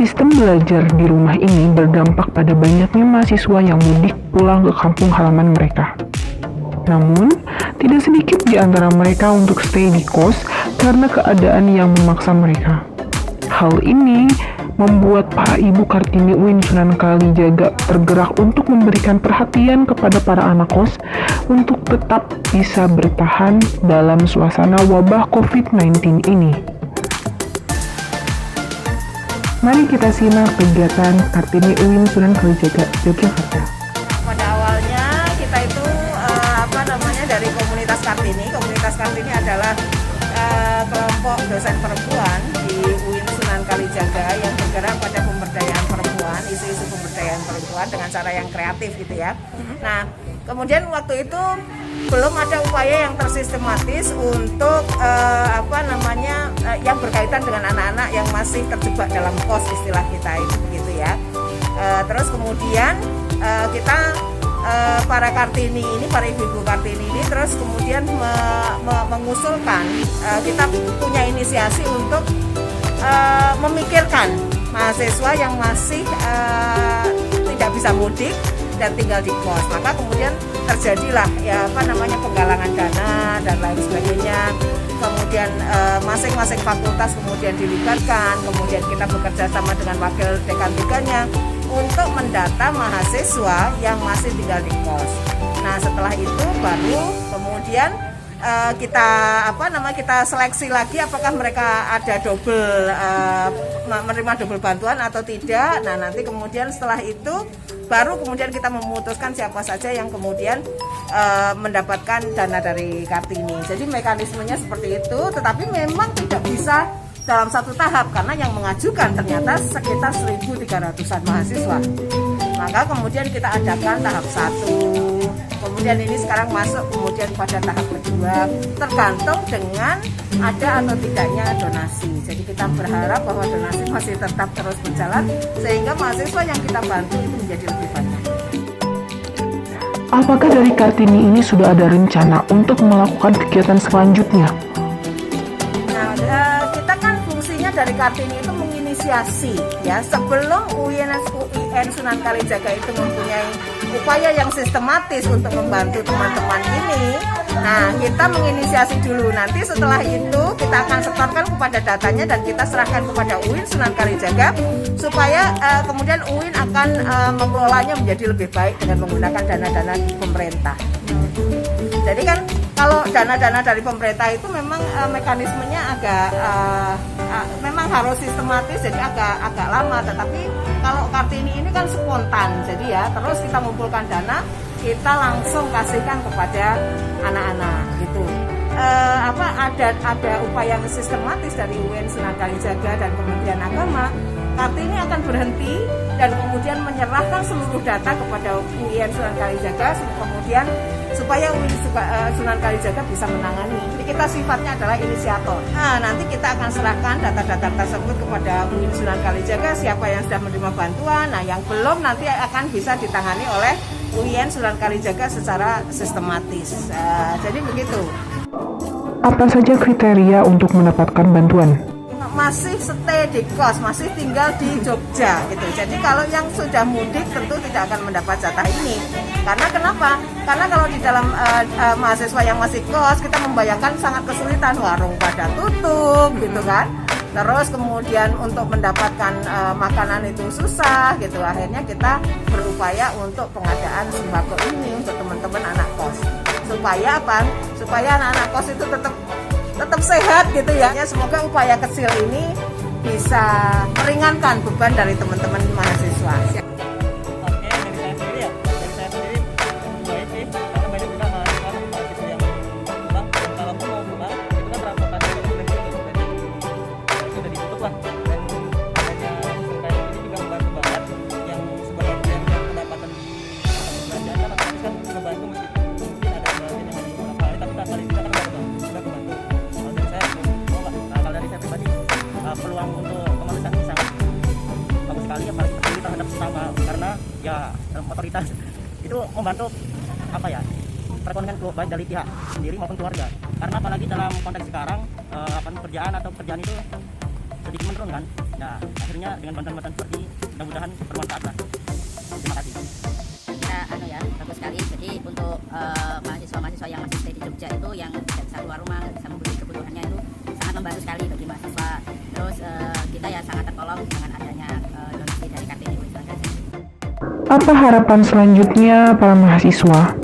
Sistem belajar di rumah ini berdampak pada banyaknya mahasiswa yang mudik pulang ke kampung halaman mereka. Namun, tidak sedikit di antara mereka untuk stay di kos karena keadaan yang memaksa mereka. Hal ini membuat para ibu Kartini UIN Sunan Kalijaga tergerak untuk memberikan perhatian kepada para anak kos untuk tetap bisa bertahan dalam suasana wabah COVID-19 ini. Mari kita simak kegiatan Kartini UIN Sunan Kalijaga, Yogyakarta. Pada awalnya kita itu dari komunitas Kartini. Komunitas Kartini adalah kelompok dosen perempuan di UIN Sunan Kalijaga yang bergerak pada pemberdayaan perempuan, isu-isu pemberdayaan perempuan dengan cara yang kreatif gitu ya. Nah, kemudian waktu itu belum ada upaya yang tersistematis untuk yang berkaitan dengan anak-anak yang masih terjebak dalam kos, istilah kita itu begitu ya. Terus kemudian kita para Kartini ini, para ibu-ibu Kartini ini terus kemudian mengusulkan, kita punya inisiasi untuk memikirkan mahasiswa yang masih tidak bisa mudik dan tinggal di kos. Maka kemudian terjadilah penggalangan dana dan lain sebagainya. Kemudian masing-masing fakultas kemudian dilibatkan, kemudian kita bekerja sama dengan wakil dekan 3-nya untuk mendata mahasiswa yang masih tinggal di kos. Nah, setelah itu baru kemudian kita seleksi lagi apakah mereka ada menerima double bantuan atau tidak. Nah, nanti kemudian setelah itu baru kemudian kita memutuskan siapa saja yang kemudian mendapatkan dana dari Kartini. Jadi mekanismenya seperti itu, tetapi memang tidak bisa dalam satu tahap karena yang mengajukan ternyata sekitar 1.300-an mahasiswa. Maka kemudian kita adakan tahap 1, kemudian ini sekarang masuk kemudian pada tahap kedua, tergantung dengan ada atau tidaknya donasi. Jadi kita berharap bahwa donasi masih tetap terus berjalan sehingga mahasiswa yang kita bantu itu menjadi lebih banyak. Apakah dari Kartini ini sudah ada rencana untuk melakukan kegiatan selanjutnya? Kita kan fungsinya dari Kartini itu menginisiasi ya, sebelum UIN Sunan Kalijaga itu mempunyai upaya yang sistematis untuk membantu teman-teman ini. Nah, kita menginisiasi dulu, nanti setelah itu kita akan setorkan kepada datanya dan kita serahkan kepada UIN Sunan Kalijaga supaya kemudian UIN akan mengelolanya menjadi lebih baik dengan menggunakan dana-dana pemerintah. Jadi kan kalau dana-dana dari pemerintah itu memang mekanismenya agak memang harus sistematis, jadi agak lama. Tetapi kalau Kartini ini kan spontan, jadi ya terus kita mengumpulkan dana, kita langsung kasihkan kepada anak-anak gitu. Ada upaya sistematis dari UIN Sunan Kalijaga dan Kementerian Agama. Kartini akan berhenti dan kemudian menyerahkan seluruh data kepada UIN Sunan Kalijaga, kemudian supaya UIN Sunan Kalijaga bisa menangani. Jadi kita sifatnya adalah inisiator. Nah, nanti kita akan serahkan data-data tersebut kepada UIN Sunan Kalijaga, siapa yang sudah menerima bantuan. Nah, yang belum nanti akan bisa ditangani oleh UIN Sunan Kalijaga secara sistematis. Jadi begitu. Apa saja kriteria untuk mendapatkan bantuan? Masih stay di kos, masih tinggal di Jogja gitu. Jadi kalau yang sudah mudik tentu tidak akan mendapat jatah ini. Karena kenapa? Karena kalau di dalam mahasiswa yang masih kos, kita membayangkan sangat kesulitan, warung pada tutup gitu kan. Terus kemudian untuk mendapatkan makanan itu susah gitu. Akhirnya kita berupaya untuk pengadaan sembako ini untuk teman-teman anak kos. Supaya apa? Supaya anak-anak kos itu tetap sehat gitu ya. Semoga upaya kecil ini bisa meringankan beban dari teman-teman mahasiswa. Oke, dari saya sendiri ya, baik sih, karena banyak juga mahasiswa gitu yang pulang, dan kalau mau pulang itu kan transportasi sudah ditutup lah, dan adanya kayak ini juga membantu banget yang sebagian pendapatan di belanjaan kan otomatis kan membantu meskipun mungkin ada bagian yang di beberapa hari, tapi paling tidak kan sudah kebantu. Kalau dari saya, kalau dari saya pribadi peluang untuk kemanusiaan ini sangat bagus sekali, apalagi peduli terhadap sesama, karena ya otoritas itu membantu perekonomian baik dari pihak sendiri maupun keluarga. Karena apalagi dalam konteks sekarang pekerjaan itu sedikit menurun kan. Ya, akhirnya dengan bantuan-bantuan seperti ini, mudah-mudahan bermanfaat lah. Terima kasih. Ya, bagus sekali. Jadi untuk mahasiswa-mahasiswa yang masih stay di Jogja itu yang tidak bisa keluar rumah, nggak bisa membeli kebutuhannya itu sangat membantu sekali bagi mahasiswa. Terus kita ya sangat tertolong dengan adanya donasi dari Kartini Insunan Kalijaga. Apa harapan selanjutnya para mahasiswa?